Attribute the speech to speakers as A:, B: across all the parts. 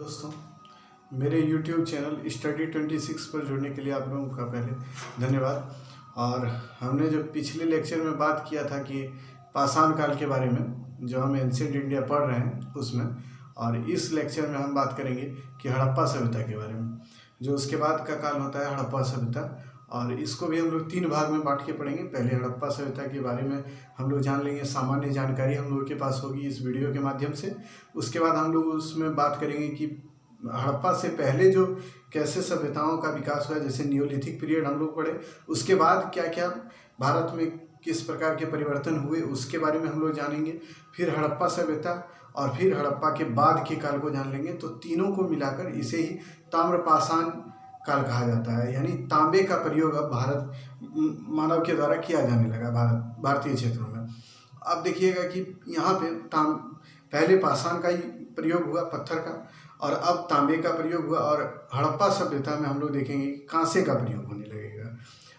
A: दोस्तों, मेरे YouTube channel study 26 पर जुड़ने के लिए आप लोगों का पहले धन्यवाद। और हमने जो पिछले लेक्चर में बात किया था कि पाषाण काल के बारे में, जो हम एंशिएंट इंडिया पढ़ रहे हैं उसमें, और इस लेक्चर में हम बात करेंगे कि हड़प्पा सभ्यता के बारे में, जो उसके बाद का काल होता है हड़प्पा सभ्यता। और इसको भी हम लोग 3 भाग में बांट के पढ़ेंगे। पहले हड़प्पा सभ्यता के बारे में हम लोग जान लेंगे, सामान्य जानकारी हम लोगों के पास होगी इस वीडियो के माध्यम से। उसके बाद हम लोग उसमें बात करेंगे कि हड़प्पा से पहले जो कैसे सभ्यताओं का विकास हुआ, जैसे नियोलिथिक पीरियड हम लोग पढ़े, उसके बाद क्या क्या भारत में किस प्रकार के परिवर्तन हुए उसके बारे में हम लोग जानेंगे। फिर हड़प्पा सभ्यता और फिर हड़प्पा के बाद के काल को जान लेंगे। तो तीनों को मिलाकर इसे ही ताम्रपाषाण काल कहा जाता है। यानी तांबे का प्रयोग अब भारत मानव के द्वारा किया जाने लगा भारतीय क्षेत्रों में। अब देखिएगा कि यहाँ पे पहले पाषाण का ही प्रयोग हुआ, पत्थर का, और अब तांबे का प्रयोग हुआ। और हड़प्पा सभ्यता में हम लोग देखेंगे कि कांसे का प्रयोग होने लगेगा।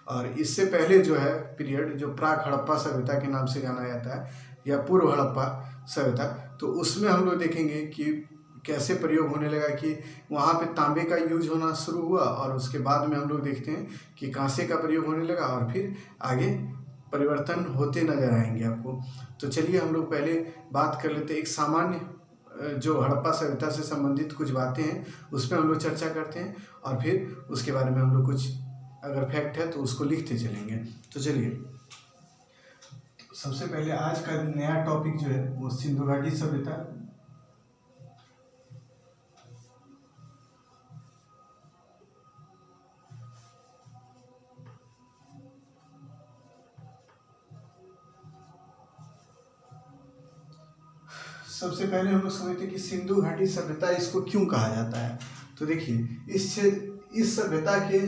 A: और इससे पहले जो है पीरियड, जो प्राक हड़प्पा सभ्यता के नाम से जाना जाता है या पूर्व हड़प्पा सभ्यता, तो उसमें हम लोग देखेंगे कि कैसे प्रयोग होने लगा, कि वहाँ पे तांबे का यूज होना शुरू हुआ। और उसके बाद में हम लोग देखते हैं कि कांसे का प्रयोग होने लगा, और फिर आगे परिवर्तन होते नजर आएंगे आपको। तो चलिए हम लोग पहले बात कर लेते हैं, एक सामान्य जो हड़प्पा सभ्यता से संबंधित कुछ बातें हैं उस पर हम लोग चर्चा करते हैं, और फिर उसके बारे में हम लोग कुछ अगर फैक्ट है तो उसको लिखते चलेंगे। तो चलिए, सबसे पहले आज का नया टॉपिक जो है वो सिंधु घाटी सभ्यता। सबसे पहले हम लोग समझते हैं कि सिंधु घाटी सभ्यता इसको क्यों कहा जाता है। तो देखिए, इस सभ्यता के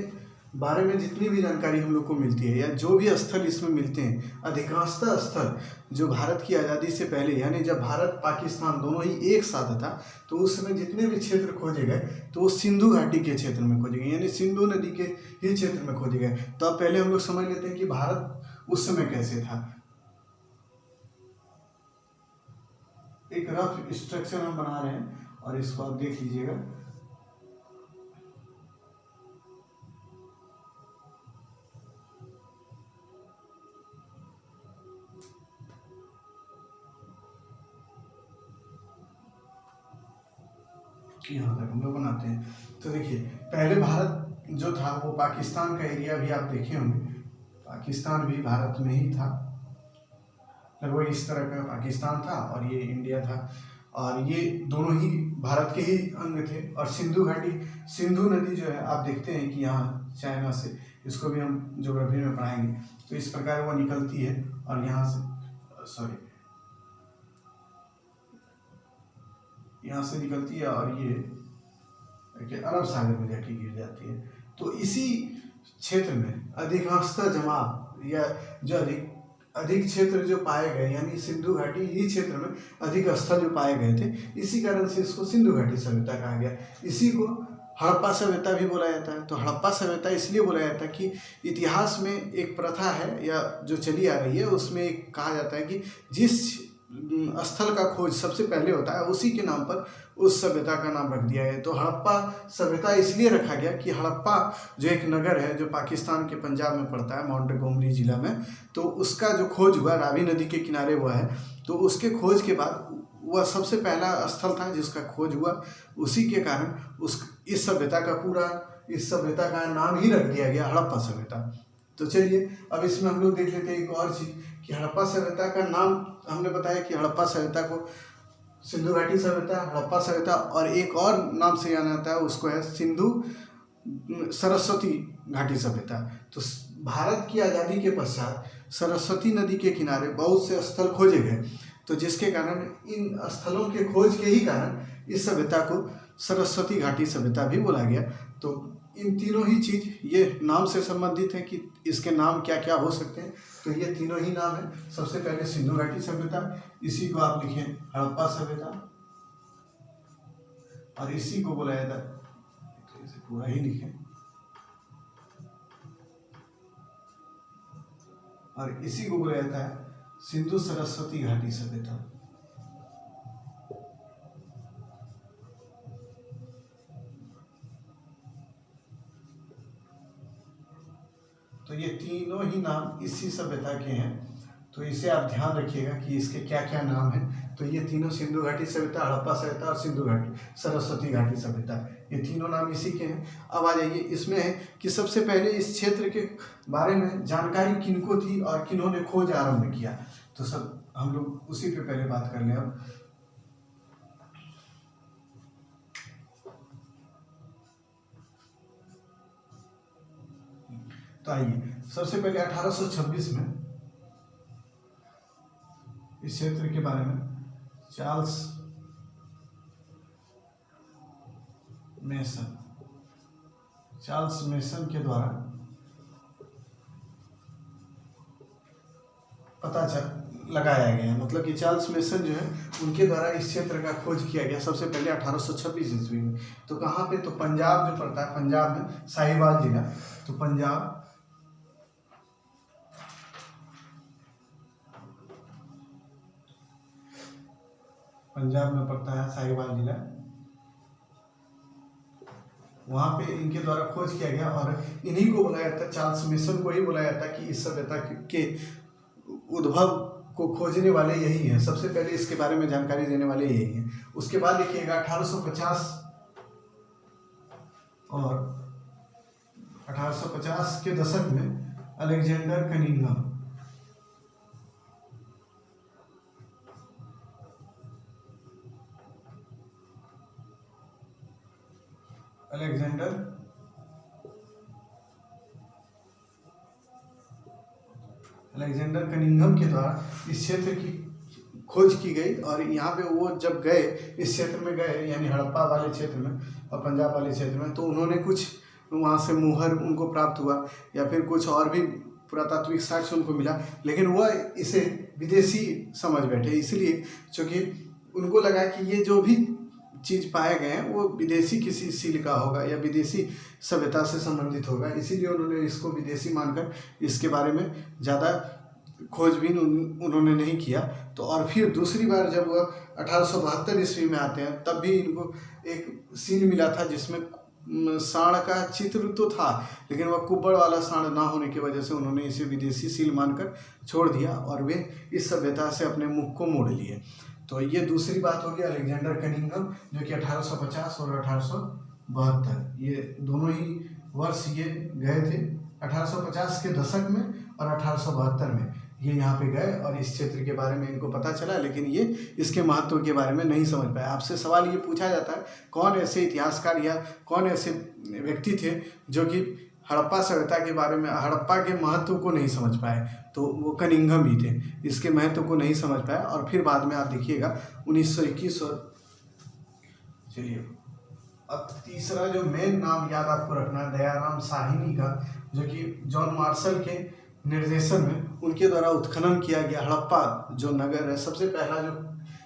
A: बारे में जितनी भी जानकारी हम लोग को मिलती है, या जो भी स्थल इसमें मिलते हैं, अधिकांशतः स्थल जो भारत की आज़ादी से पहले, यानी जब भारत पाकिस्तान दोनों ही एक साथ था, तो उस समय जितने भी क्षेत्र खोजे गए तो वो सिंधु घाटी के क्षेत्र में खोजे गए, यानी सिंधु नदी के ही क्षेत्र में खोजे गए। तो अब पहले हम लोग समझ लेते हैं कि भारत उस समय कैसे था। एक रफ स्ट्रक्चर हम बना रहे हैं और इसको आप देख लीजिएगा। यहाँ तक हम लोग बनाते हैं। तो देखिए, पहले भारत जो था वो पाकिस्तान का एरिया भी आप देखे होंगे, पाकिस्तान भी भारत में ही था, लगभग इस तरह का पाकिस्तान था और ये इंडिया था, और ये दोनों ही भारत के ही अंग थे। और सिंधु घाटी, सिंधु नदी जो है आप देखते हैं कि यहाँ चाइना से, इसको भी हम ज्योग्राफी में पढ़ाएंगे, तो इस प्रकार वो निकलती है और यहाँ से यहाँ से निकलती है और ये अरब सागर में जाके गिर जाती है। तो इसी क्षेत्र में अधिकांशतः जमाव या जो अधिक क्षेत्र जो पाए गए, यानी सिंधु घाटी ही क्षेत्र में अधिक स्थल जो पाए गए थे, इसी कारण से इसको सिंधु घाटी सभ्यता कहा गया। इसी को हड़प्पा सभ्यता भी बोला जाता है। तो हड़प्पा सभ्यता इसलिए बोला जाता है कि इतिहास में एक प्रथा है या जो चली आ रही है, उसमें एक कहा जाता है कि जिस स्थल का खोज सबसे पहले होता है उसी के नाम पर उस सभ्यता का नाम रख दिया है। तो हड़प्पा सभ्यता इसलिए रखा गया कि हड़प्पा जो एक नगर है जो पाकिस्तान के पंजाब में पड़ता है, मोंटगोमरी जिला में, तो उसका जो खोज हुआ रावी नदी के किनारे हुआ है। तो उसके खोज के बाद वह सबसे पहला स्थल था जिसका खोज हुआ। उसी के कारण इस सभ्यता का नाम ही रख दिया गया हड़प्पा सभ्यता। तो चलिए, अब इसमें हम लोग देख लेते हैं एक और चीज़ कि हड़प्पा सभ्यता का नाम हमने बताया कि हड़प्पा सभ्यता को सिंधु घाटी सभ्यता, हड़प्पा सभ्यता, और एक और नाम से जाना जाता है उसको है सिंधु सरस्वती घाटी सभ्यता। तो भारत की आज़ादी के पश्चात सरस्वती नदी के किनारे बहुत से स्थल खोजे गए, तो जिसके कारण इन स्थलों के खोज के ही कारण इस सभ्यता को सरस्वती घाटी सभ्यता भी बोला गया। तो इन तीनों ही चीज़ ये नाम से संबंधित है कि इसके नाम क्या क्या हो सकते हैं। तो ये तीनों ही नाम है। सबसे पहले सिंधु घाटी सभ्यता, इसी को आप लिखें हड़प्पा सभ्यता, और इसी को बोला जाता है, तो इसे पूरा ही लिखें, और इसी को बोला जाता है सिंधु सरस्वती घाटी सभ्यता। तो ये तीनों ही नाम इसी सभ्यता के हैं, तो इसे आप ध्यान रखिएगा कि इसके क्या क्या नाम हैं। तो ये तीनों सिंधु घाटी सभ्यता, हड़प्पा सभ्यता और सिंधु घाटी सरस्वती घाटी सभ्यता, ये तीनों नाम इसी के हैं। अब आ जाइए, इसमें है कि सबसे पहले इस क्षेत्र के बारे में जानकारी किनको थी और किन्होंने खोज आरंभ किया, तो सब हम लोग उसी पे पहले बात कर लें। अब तो आइए, सबसे पहले 1826 में इस क्षेत्र के बारे में चार्ल्स मेसन के द्वारा पता लगाया गया है। मतलब कि चार्ल्स मेसन जो है उनके द्वारा इस क्षेत्र का खोज किया गया सबसे पहले 1826 ईस्वी में। तो कहाँ पे, तो पंजाब जो पड़ता है, पंजाब में साहिवाल जिला, तो पंजाब में पड़ता है साहिवाल जिला, वहां पे इनके द्वारा खोज किया गया और इन्हीं को बुलाया जाता, चार्ल्स मेसन को ही बुलाया जाता कि इस सभ्यता के उद्भव को खोजने वाले यही हैं, सबसे पहले इसके बारे में जानकारी देने वाले यही हैं। उसके बाद लिखिएगा 1850 और 1850 के दशक में अलेक्जेंडर कनिंघम, अलेक्जेंडर कनिंघम के द्वारा इस क्षेत्र की खोज की गई। और यहाँ पे वो जब गए, इस क्षेत्र में गए, यानी हड़प्पा वाले क्षेत्र में और पंजाब वाले क्षेत्र में, तो उन्होंने कुछ वहाँ से मुहर उनको प्राप्त हुआ या फिर कुछ और भी पुरातात्विक साक्ष्य उनको मिला, लेकिन वह इसे विदेशी समझ बैठे, इसलिए चूँकि उनको लगा कि ये जो भी चीज़ पाए गए हैं वो विदेशी किसी सील का होगा या विदेशी सभ्यता से संबंधित होगा, इसीलिए उन्होंने इसको विदेशी मानकर इसके बारे में ज़्यादा खोजबीन उन्होंने नहीं किया। तो और फिर दूसरी बार जब वह 1872 ईस्वी में आते हैं, तब भी इनको एक सील मिला था जिसमें सांड का चित्र तो था, लेकिन वह कुब्बड़ वाला सांड ना होने की वजह से उन्होंने इसे विदेशी सील मानकर छोड़ दिया और वे इस सभ्यता से अपने मुख को मोड़ लिए। तो ये दूसरी बात होगी अलेक्जेंडर कनिंघम, जो कि 1850 और 1872 ये दोनों ही वर्ष ये गए थे। 1850 के दशक में और 1872 में ये यहाँ पे गए और इस क्षेत्र के बारे में इनको पता चला, लेकिन ये इसके महत्व के बारे में नहीं समझ पाए। आपसे सवाल ये पूछा जाता है, कौन ऐसे इतिहासकार या कौन ऐसे व्यक्ति थे जो कि हड़प्पा सभ्यता के बारे में, हड़प्पा के महत्व को नहीं समझ पाए, तो वो कनिंघम ही थे, इसके महत्व को नहीं समझ पाए। और फिर बाद में आप देखिएगा 1921 और चलिए अब तीसरा जो मेन नाम याद आपको रखना है दयाराम साहिनी का, जो कि जॉन मार्शल के निर्देशन में उनके द्वारा उत्खनन किया गया हड़प्पा जो नगर है, सबसे पहला जो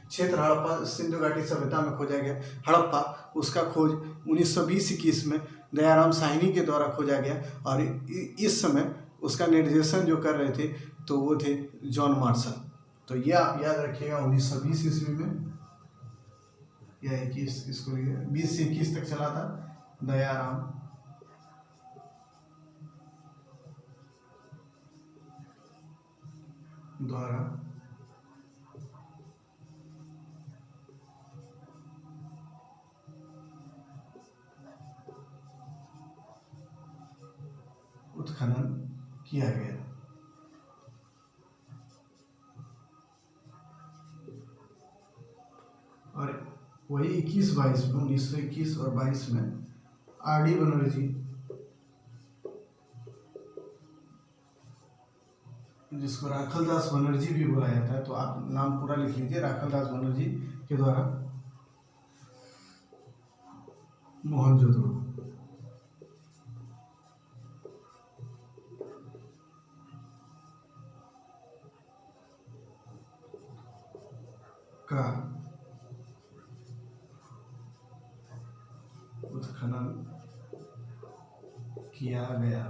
A: क्षेत्र हड़प्पा सिंधु घाटी सभ्यता में खोजा गया हड़प्पा, उसका खोज 1920-21 में दयाराम साहिनी के द्वारा खोजा गया और इस समय उसका निर्देशन जो कर रहे थे तो वो थे जॉन मार्शल। तो ये आप याद रखिएगा 1920 ईस्वी में या 21, इसको 20 से 21 तक चला था दयाराम द्वारा उत्खनन किया गया। और वही 21-22 में 1921 और 22 में आर.डी. बनर्जी, जिसको राखलदास बनर्जी भी बोला जाता है, तो आप नाम पूरा लिख लीजिए, राखलदास बनर्जी के द्वारा मोहनजोदड़ो का उत्खनन किया गया।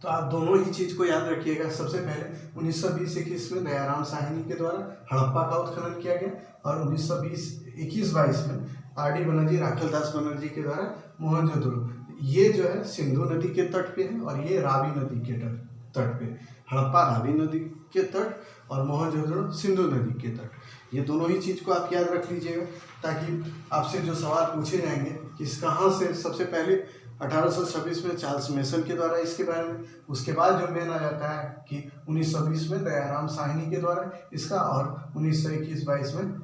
A: तो आप दोनों ही चीज को याद रखिएगा। सबसे पहले 1920-21 में दयाराम साहिनी के द्वारा हड़प्पा का उत्खनन किया गया और 1920-21-22 में आर.डी. बनर्जी, राखलदास बनर्जी के द्वारा मोहनजोदड़ो, ये जो है सिंधु नदी के तट पे है और ये रावी नदी के तट पे। हड़प्पा रावी नदी के तट और मोहनजोदड़ो सिंधु नदी के तट। ये दोनों ही चीज़ को आप याद रख लीजिएगा, ताकि आपसे जो सवाल पूछे जाएंगे कि कहाँ से सबसे पहले 1826 में चार्ल्स मेसन के द्वारा इसके बारे में, उसके बाद जो मेन आ जाता है कि 1920 में दयाराम साहनी के द्वारा इसका, और 1921-22 में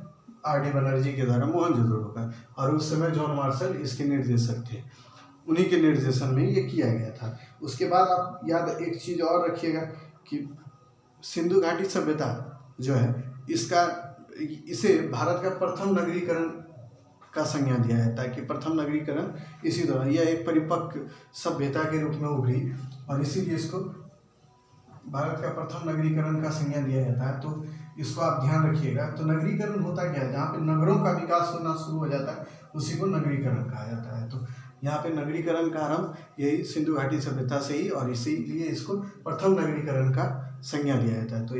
A: आर डी बनर्जी के द्वारा मोहनजोदड़ो का, और उस समय जॉन मार्शल इसके निर्देशक थे, उन्हीं के निर्देशन में ये किया गया था। उसके बाद आप याद एक चीज़ और रखिएगा कि सिंधु घाटी सभ्यता जो है इसे भारत का प्रथम नगरीकरण का संज्ञा दिया जाता है कि प्रथम नगरीकरण इसी दौरान, यह एक परिपक्व सभ्यता के रूप में उभरी और इसीलिए इसको भारत का प्रथम नगरीकरण का संज्ञा दिया जाता है। तो इसको आप ध्यान रखिएगा। तो नगरीकरण होता क्या है, जहाँ पे नगरों का विकास होना शुरू हो जाता है उसी को नगरीकरण कहा जाता है। तो यहाँ पे नगरीकरण का आरंभ यही सिंधु घाटी सभ्यता से ही, और इसीलिए इसको प्रथम नगरीकरण का संज्ञा दिया जाता है। तो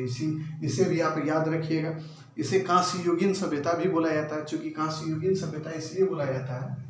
A: इसे भी आप याद रखिएगा। इसे कांस्य युगीन सभ्यता भी बोला जाता है, चूंकि कांस्य युगीन सभ्यता इसलिए बोला जाता है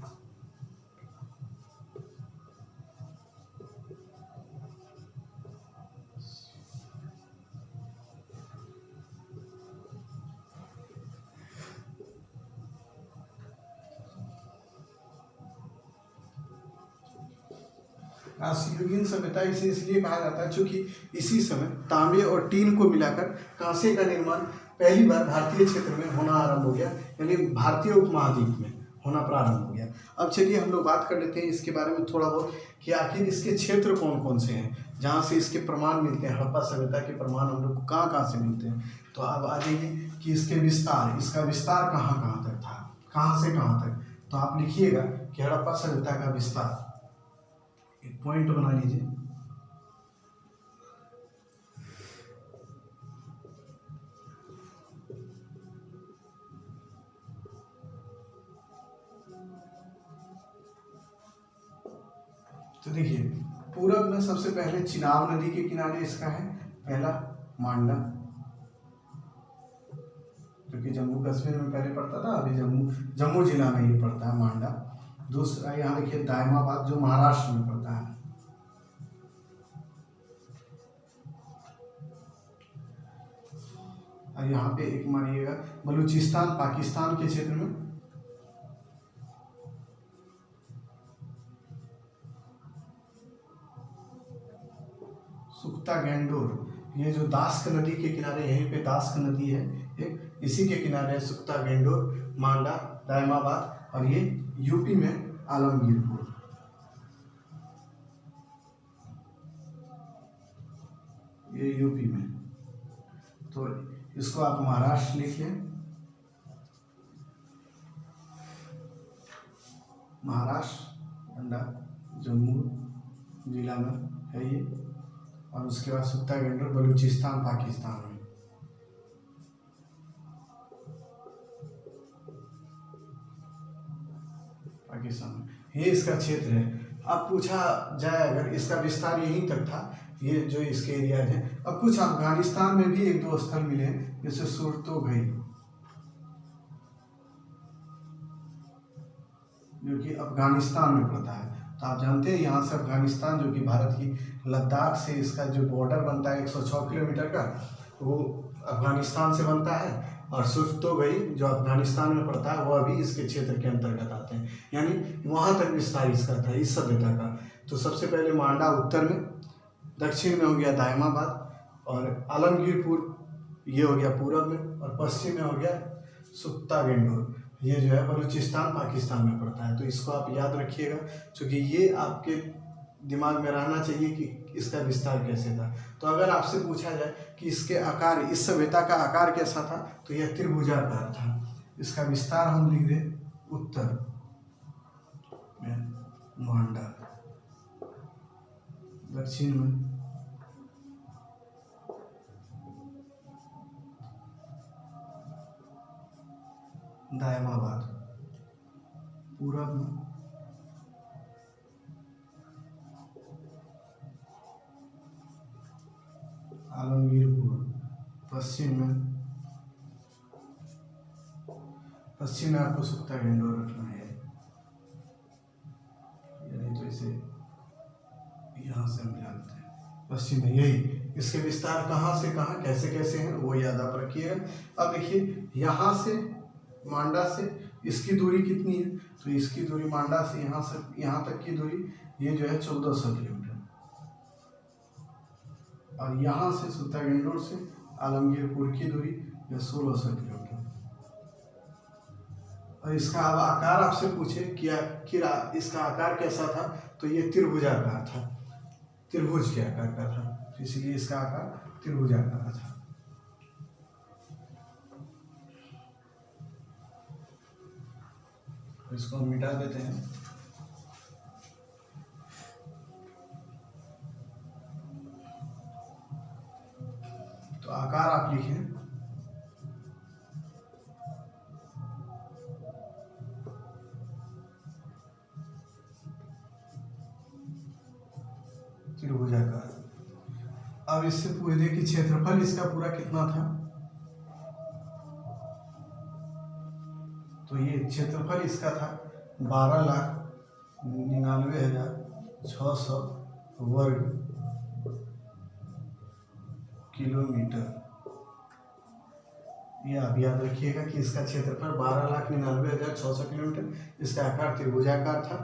A: कांस्ययुगीन सभ्यता इसे इसलिए कहा जाता है क्योंकि इसी समय तांबे और टीन को मिलाकर कांसे का निर्माण पहली बार भारतीय क्षेत्र में होना आरंभ हो गया, यानी भारतीय उपमहाद्वीप में होना प्रारंभ हो गया। अब चलिए हम लोग बात कर लेते हैं इसके बारे में थोड़ा बहुत कि आखिर इसके क्षेत्र कौन कौन से हैं जहाँ से इसके प्रमाण मिलते हैं, हड़प्पा सभ्यता के प्रमाण हम लोग को कहाँ कहाँ से मिलते हैं। तो अब आ जाइए कि इसका विस्तार कहाँ कहाँ तक था, कहाँ से कहाँ तक। तो आप लिखिएगा कि हड़प्पा सभ्यता का विस्तार, एक पॉइंट बना लीजिए। तो देखिए पूरब में सबसे पहले चिनाब नदी के किनारे इसका है पहला मांडा, जो कि जम्मू कश्मीर में पहले पड़ता था, अभी जम्मू जिला में ये पड़ता है मांडा। दूसरा यहाँ देखिए दायमाबाद जो महाराष्ट्र में पड़ता है। और यहाँ पे एक मानिएगा बलूचिस्तान पाकिस्तान के क्षेत्र में, सुख्ता गैंडोर, ये जो दास्क नदी के किनारे, यहीं पे दास्क नदी है एक, इसी के किनारे सुख्ता गैंडोर, मांडा, दायमाबाद, और ये यूपी में आलमगीरपुर। ये यूपी में, तो इसको आप महाराष्ट्र लिख लें, महाराष्ट्र अंडा जम्मू जिला में है ये। और उसके बाद सुख्ता गैंडोर बलूचिस्तान पाकिस्तान में। ये इसका क्षेत्र है। अब पूछा जाए अगर इसका विस्तार यहीं तक था, ये जो इसके एरियाज हैं। अब कुछ अफगानिस्तान में भी एक दो स्थल मिले जैसे सुरतोगई, जो कि अफगानिस्तान में पड़ता है। तो आप जानते हैं यहाँ से अफगानिस्तान, जो कि भारत की लद्दाख से इसका जो बॉर्डर बनता है 106 किलोमीटर का, वो अफगानिस्तान से बनता है। और सुरतोगई जो अफगानिस्तान में पड़ता है वो अभी इसके क्षेत्र के अंतर्गत आते हैं, यानी वहाँ तक विस्तार इसका था इस सभ्यता का। तो सबसे पहले मांडा उत्तर में, दक्षिण में हो गया दायमाबाद, और आलमगीरपुर ये हो गया पूरब में, और पश्चिम में हो गया सुख्ता गैंडोर, ये जो है बलूचिस्तान पाकिस्तान में पड़ता है। तो इसको आप याद रखिएगा, क्योंकि ये आपके दिमाग में रहना चाहिए कि इसका विस्तार कैसे था। तो अगर आपसे पूछा जाए कि इसके आकार, इस सभ्यता का आकार कैसा था, तो यह त्रिभुजाकार था। इसका विस्तार हम लिख दें उत्तर में मांडा, दक्षिण में दायमाबाद, पूरब में आलमगीरपुर, पश्चिम में आपको सुख्ता गैंडोर रखना है, यानी तो इसे पश्चिम में, यही इसके विस्तार कहाँ से कहाँ कैसे कैसे हैं वो याद आप रखिएगा। अब देखिए यहाँ से मांडा से इसकी दूरी कितनी है, तो इसकी दूरी मांडा से यहाँ तक की दूरी ये जो है 1400 किलोमीटर, और यहाँ से सूतागंडोर से आलमगीरपुर की दूरी है 1600 किलोमीटर। और इसका अब आकार आपसे पूछे कि आखिर इसका आकार कैसा था, तो ये त्रिभुजाकार था, त्रिभुज के आकार का था, तो इसीलिए इसका आकार त्रिभुजाकार था। इसको हम मिटा देते हैं। तो आकार आप लिखें त्रिभुजाकार। अब इससे पूछे कि क्षेत्रफल इसका पूरा कितना था, तो ये क्षेत्रफल इसका था 12,99,600 वर्ग किलोमीटर। ये आप याद रखिएगा कि इसका क्षेत्रफल 12,99,600 किलोमीटर, इसका आकार त्रिभुजाकार था।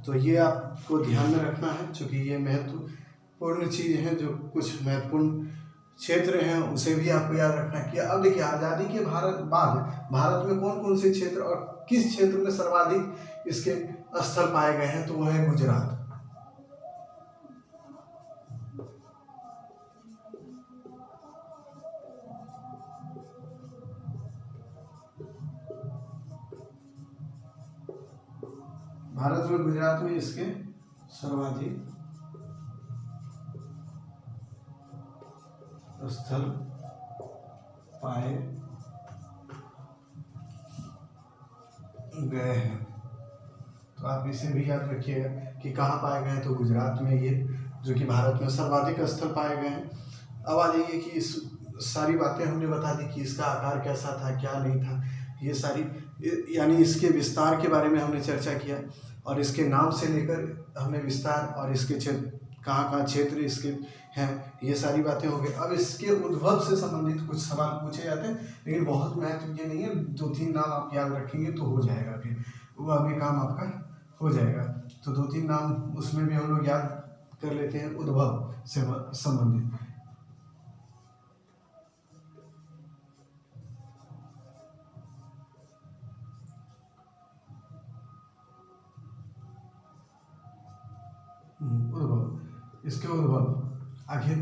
A: तो ये आपको ध्यान में रखना है, क्योंकि ये महत्वपूर्ण चीज़ है, जो कुछ महत्वपूर्ण क्षेत्र हैं उसे भी आपको याद रखना है। कि अब देखिए आज़ादी के बाद भारत में कौन कौन से क्षेत्र और किस क्षेत्र में सर्वाधिक इसके स्थल पाए गए हैं, तो वह है गुजरात। भारत में गुजरात में इसके सर्वाधिक स्थल पाए गए हैं। तो आप इसे भी याद रखिएगा कि कहाँ पाए गए हैं, तो गुजरात में, ये जो कि भारत में सर्वाधिक स्थल पाए गए हैं। अब आ जाइए कि इस सारी बातें हमने बता दी कि इसका आकार कैसा था, क्या नहीं था, ये सारी यानी इसके विस्तार के बारे में हमने चर्चा किया, और इसके नाम से लेकर हमने विस्तार और इसके क्षेत्र कहाँ कहाँ क्षेत्र इसके हैं, ये सारी बातें हो गई। अब इसके उद्भव से संबंधित कुछ सवाल पूछे जाते हैं, लेकिन बहुत महत्व ये नहीं है, 2-3 नाम आप याद रखेंगे तो हो जाएगा, फिर वो अभी काम आपका हो जाएगा। तो 2-3 नाम उसमें भी हम लोग याद कर लेते हैं उद्भव से संबंधित। उद्भव, इसके उद्भव, आखिर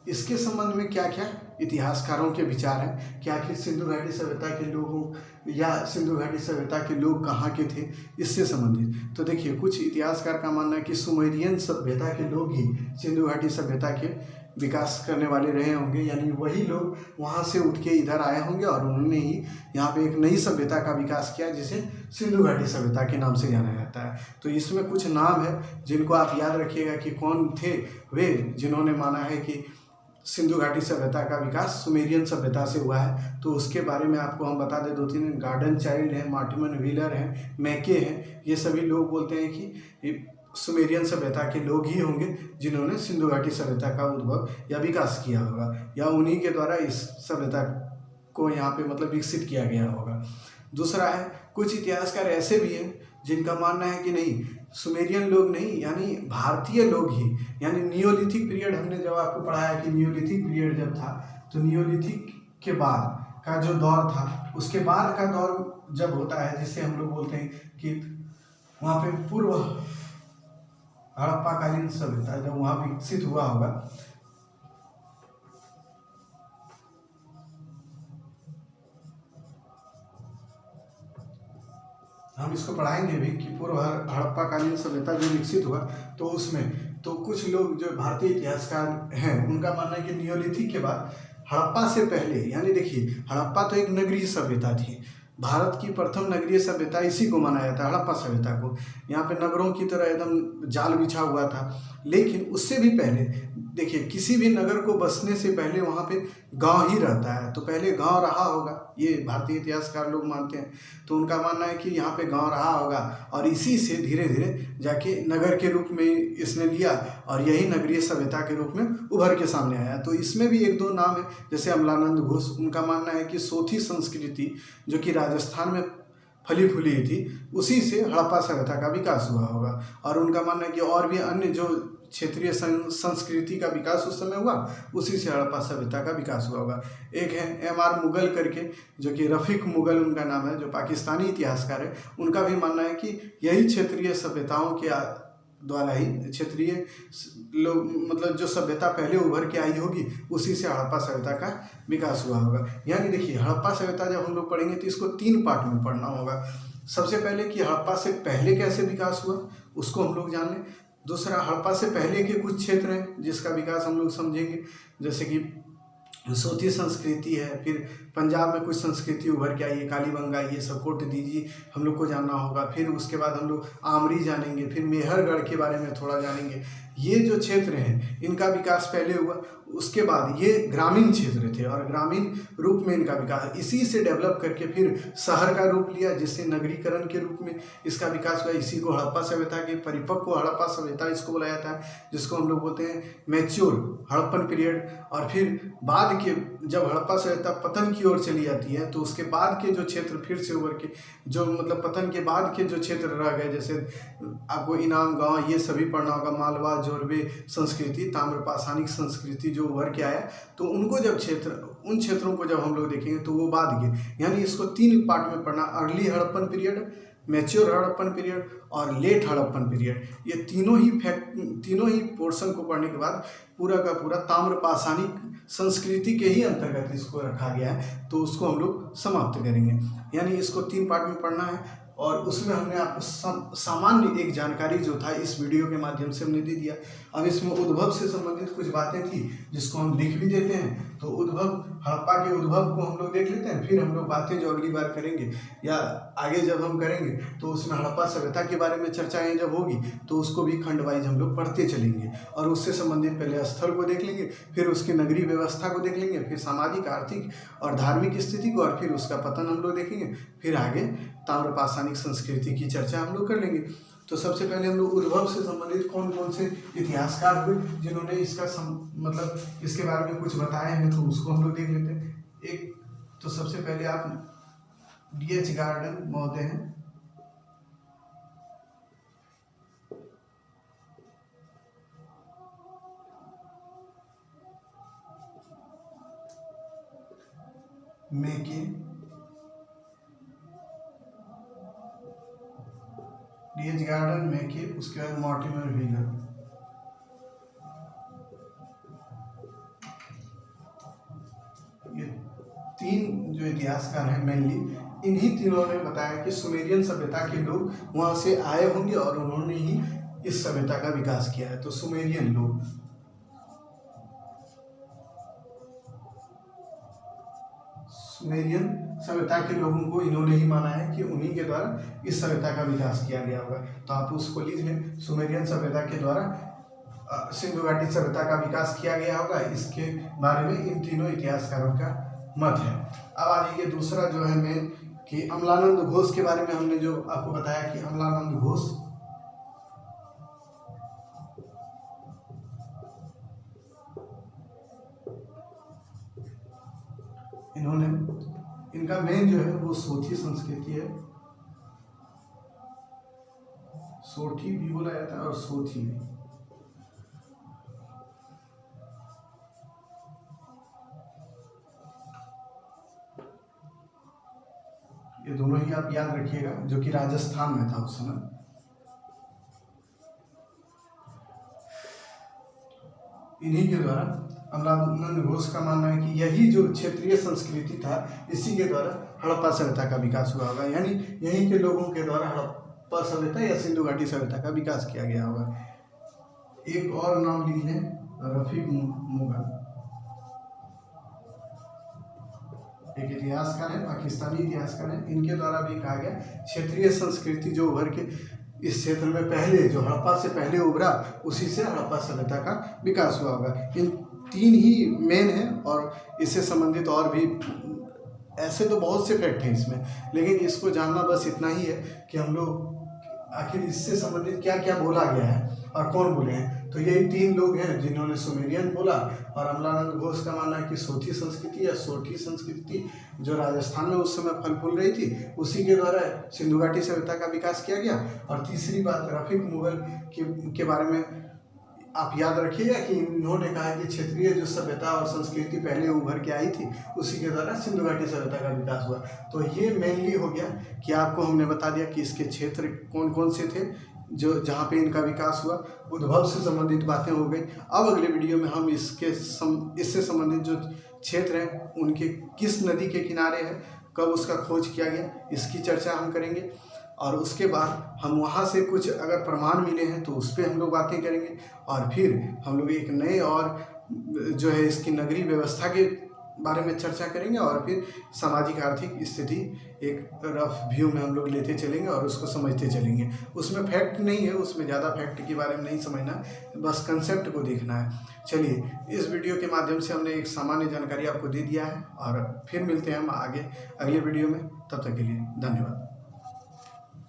A: इसके संबंध में क्या क्या इतिहासकारों के विचार हैं कि आखिर सिंधु घाटी सभ्यता के लोगों या सिंधु घाटी सभ्यता के लोग कहाँ के थे, इससे संबंधित। तो देखिए कुछ इतिहासकार का मानना है कि सुमेरियन सभ्यता के लोग ही सिंधु घाटी सभ्यता के विकास करने वाले रहे होंगे, यानी वही लोग वहाँ से उठ के इधर आए होंगे और उन्होंने ही यहाँ पे एक नई सभ्यता का विकास किया, जिसे सिंधु घाटी सभ्यता के नाम से जाना जाता है। तो इसमें कुछ नाम है जिनको आप याद रखिएगा कि कौन थे वे जिन्होंने माना है कि सिंधु घाटी सभ्यता का विकास सुमेरियन सभ्यता से हुआ है। तो उसके बारे में आपको हम बता दें 2-3, गार्डन चाइल्ड हैं, मार्टिमन व्हीलर हैं, मैके हैं, ये सभी लोग बोलते हैं कि सुमेरियन सभ्यता के लोग ही होंगे जिन्होंने सिंधु घाटी सभ्यता का उद्भव या विकास किया होगा, या उन्हीं के द्वारा इस सभ्यता को यहाँ पे मतलब विकसित किया गया होगा। दूसरा है, कुछ इतिहासकार ऐसे भी हैं जिनका मानना है कि नहीं, सुमेरियन लोग नहीं, यानी भारतीय लोग ही, यानी नियोलिथिक पीरियड, हमने जब आपको पढ़ाया कि नियोलिथिक पीरियड जब था, तो नियोलिथिक के बाद का जो दौर था, उसके बाद का दौर जब होता है, जिसे हम लोग बोलते हैं कि वहाँ पे पूर्व हड़प्पाकालीन सभ्यता जब वहाँ विकसित हुआ होगा, हम इसको पढ़ाएंगे भी कि पूर्व हड़प्पाकालीन सभ्यता जो विकसित हुआ, तो उसमें तो कुछ लोग जो भारतीय इतिहासकार हैं उनका मानना है कि नियोलिथिक के बाद हड़प्पा से पहले, यानी देखिए हड़प्पा तो एक नगरीय सभ्यता थी, भारत की प्रथम नगरीय सभ्यता इसी को माना जाता है, हड़प्पा सभ्यता को। यहाँ पे नगरों की तरह एकदम जाल बिछा हुआ था, लेकिन उससे भी पहले देखिए, किसी भी नगर को बसने से पहले वहाँ पे गांव ही रहता है, तो पहले गांव रहा होगा, ये भारतीय इतिहासकार लोग मानते हैं। तो उनका मानना है कि यहाँ पे गांव रहा होगा और इसी से धीरे धीरे जाके नगर के रूप में इसने लिया और यही नगरीय सभ्यता के रूप में उभर के सामने आया। तो इसमें भी एक दो नाम है, जैसे अमलानंद घोष, उनका मानना है कि सोथी संस्कृति जो कि राजस्थान में फली फूली थी, उसी से हड़प्पा सभ्यता का विकास हुआ होगा। और उनका मानना है कि और भी अन्य जो क्षेत्रीय संस्कृति का विकास उस समय हुआ, उसी से हड़प्पा सभ्यता का विकास हुआ होगा। एक है M.R. मुगल करके, जो कि रफ़ीक मुगल उनका नाम है, जो पाकिस्तानी इतिहासकार है। उनका भी मानना है कि यही क्षेत्रीय सभ्यताओं के द्वारा ही क्षेत्रीय लोग, मतलब जो सभ्यता पहले उभर के आई होगी, उसी से हड़प्पा सभ्यता का विकास हुआ होगा। यानी देखिए, हड़प्पा सभ्यता जब हम लोग पढ़ेंगे तो इसको 3 पार्ट में पढ़ना होगा। सबसे पहले कि हड़प्पा से पहले कैसे विकास हुआ, उसको हम लोग जान लें। दूसरा, हड़प्पा से पहले के कुछ क्षेत्र हैं जिसका विकास हम लोग समझेंगे, जैसे कि सोथी संस्कृति है, फिर पंजाब में कुछ संस्कृति उभर के आई है, कालीबंगा, ये सब कोट दीजिए हम लोग को जानना होगा। फिर उसके बाद हम लोग आमरी जानेंगे, फिर मेहरगढ़ के बारे में थोड़ा जानेंगे। ये जो क्षेत्र हैं इनका विकास पहले हुआ, उसके बाद ये ग्रामीण क्षेत्र थे और ग्रामीण रूप में इनका विकास इसी से डेवलप करके फिर शहर का रूप लिया, जिससे नगरीकरण के रूप में इसका विकास हुआ। इसी को हड़प्पा सभ्यता के परिपक्व हड़प्पा सभ्यता इसको बोला जाता है, जिसको हम लोग बोलते हैं मैच्योर हड़प्पन पीरियड। और फिर बाद के जब हड़प्पा सभ्यता पतन की ओर चली जाती है, तो उसके बाद के जो क्षेत्र फिर से उभर के, जो मतलब पतन के बाद के जो क्षेत्र रह गए, जैसे आपको इनाम गांव ये सभी पढ़ना होगा, मालवा जोरबे संस्कृति, ताम्रपाषाणिक संस्कृति जो उभर के आया, तो उनको जब उन क्षेत्रों को जब हम लोग देखेंगे तो वो बाद के, यानी इसको 3 पार्ट में पढ़ना, early Harappan period, mature Harappan period और लेट हड़प्पन पीरियड। ये तीनों ही पोर्शन को पढ़ने के बाद पूरा का पूरा ताम्रपाषाणिक संस्कृति के ही अंतर्गत इसको रखा गया है, तो उसको हम लोग समाप्त करेंगे। यानी इसको 3 पार्ट में पढ़ना है और उसमें हमने आपको सामान्य एक जानकारी जो था इस वीडियो के माध्यम से हमने दे दिया। अब इसमें उद्भव से संबंधित कुछ बातें थी जिसको हम लिख भी देते हैं, तो उद्भव, हड़प्पा के उद्भव को हम लोग देख लेते हैं, फिर हम लोग बातें जो अगली बार करेंगे या आगे जब हम करेंगे तो उसमें हड़प्पा सभ्यता के बारे में चर्चाएं जब होगी तो उसको भी खंड वाइज हम लोग पढ़ते चलेंगे और उससे संबंधित पहले स्थल को देख लेंगे, फिर उसकी नगरीय व्यवस्था को देख लेंगे, फिर सामाजिक, आर्थिक और धार्मिक स्थिति को, और फिर उसका पतन हम लोग देखेंगे, फिर आगे ताम्रपाषाणिक संस्कृति की चर्चा हम लोग कर लेंगे। तो सबसे पहले हम लोग उद्भव से संबंधित कौन कौन से इतिहासकार हुए जिन्होंने इसका मतलब इसके बारे में कुछ बताए हैं, तो उसको हम लोग देख लेते हैं। एक तो सबसे पहले आप D.H. गार्डन महोदय हैं, मेके, D.H. गार्डन, मेके, उसके बाद मॉर्टिमर व्हीलर। ये 3 जो इतिहासकार हैं मेनली, इन्हीं तीनों ने बताया कि सुमेरियन सभ्यता के लोग वहाँ से आए होंगे और उन्होंने ही इस सभ्यता का विकास किया है। तो सुमेरियन लोग, सुमेरियन सभ्यता के लोगों को इन्होंने ही माना है कि उन्हीं के द्वारा इस सभ्यता का विकास किया गया होगा। तो आप उसको लिख लें, सुमेरियन सभ्यता के द्वारा सिंधु घाटी सभ्यता का विकास किया गया होगा। इसके बारे में इन तीनों इतिहासकारों का मत है। अब आ जाइए दूसरा जो है मेन, कि अमलानंद घोष के बारे में हमने जो आपको बताया कि अमलानंद घोष इनका मेन जो है वो सोथी संस्कृति है, सोठी भी बोला जाता है और सोथी भी। ये दोनों ही आप याद रखिएगा, जो कि राजस्थान में था उस समय। इन्हीं के द्वारा अमलानंद घोष का मानना है कि यही जो क्षेत्रीय संस्कृति था, इसी के द्वारा हड़प्पा सभ्यता का विकास हुआ होगा। यानी यहीं के लोगों के द्वारा हड़प्पा सभ्यता या सिंधु घाटी सभ्यता का विकास किया गया होगा। एक और नाम लिख लें, रफ़ीक मुगल। एक इतिहासकार है, पाकिस्तानी इतिहासकार है, इनके द्वारा भी कहा गया क्षेत्रीय संस्कृति जो उभर के इस क्षेत्र में पहले जो हड़प्पा से पहले उभरा, उसी से हड़प्पा सभ्यता का विकास हुआ होगा। इन 3 ही मेन हैं और इससे संबंधित और भी ऐसे तो बहुत से फैक्ट हैं इसमें, लेकिन इसको जानना बस इतना ही है कि हम लोग आखिर इससे संबंधित क्या क्या बोला गया है और कौन बोले हैं। तो यही 3 लोग हैं जिन्होंने सुमेरियन बोला, और अमलानंद घोष का मानना है कि सोथी संस्कृति या सोठी संस्कृति जो राजस्थान में उस समय फल फूल रही थी, उसी के द्वारा सिंधु घाटी सभ्यता का विकास किया गया। और तीसरी बात, रफीक मुगल के बारे में आप याद रखिएगा कि इन्होंने कहा कि क्षेत्रीय जो सभ्यता और संस्कृति पहले उभर के आई थी, उसी के द्वारा सिंधु घाटी सभ्यता का विकास हुआ। तो ये मेनली हो गया कि आपको हमने बता दिया कि इसके क्षेत्र कौन कौन से थे जो जहाँ पे इनका विकास हुआ, उद्भव से संबंधित बातें हो गई। अब अगले वीडियो में हम इससे संबंधित जो क्षेत्र हैं उनके किस नदी के किनारे है, कब उसका खोज किया गया, इसकी चर्चा हम करेंगे। और उसके बाद हम वहाँ से कुछ अगर प्रमाण मिले हैं तो उस पर हम लोग बातें करेंगे, और फिर हम लोग एक नए और जो है इसकी नगरीय व्यवस्था के बारे में चर्चा करेंगे, और फिर सामाजिक आर्थिक स्थिति एक रफ व्यू में हम लोग लेते चलेंगे और उसको समझते चलेंगे। उसमें फैक्ट नहीं है, उसमें ज़्यादा फैक्ट के बारे में नहीं समझना, बस कंसेप्ट को देखना है। चलिए, इस वीडियो के माध्यम से हमने एक सामान्य जानकारी आपको दे दिया है, और फिर मिलते हैं हम आगे अगले वीडियो में। तब तक के लिए धन्यवाद।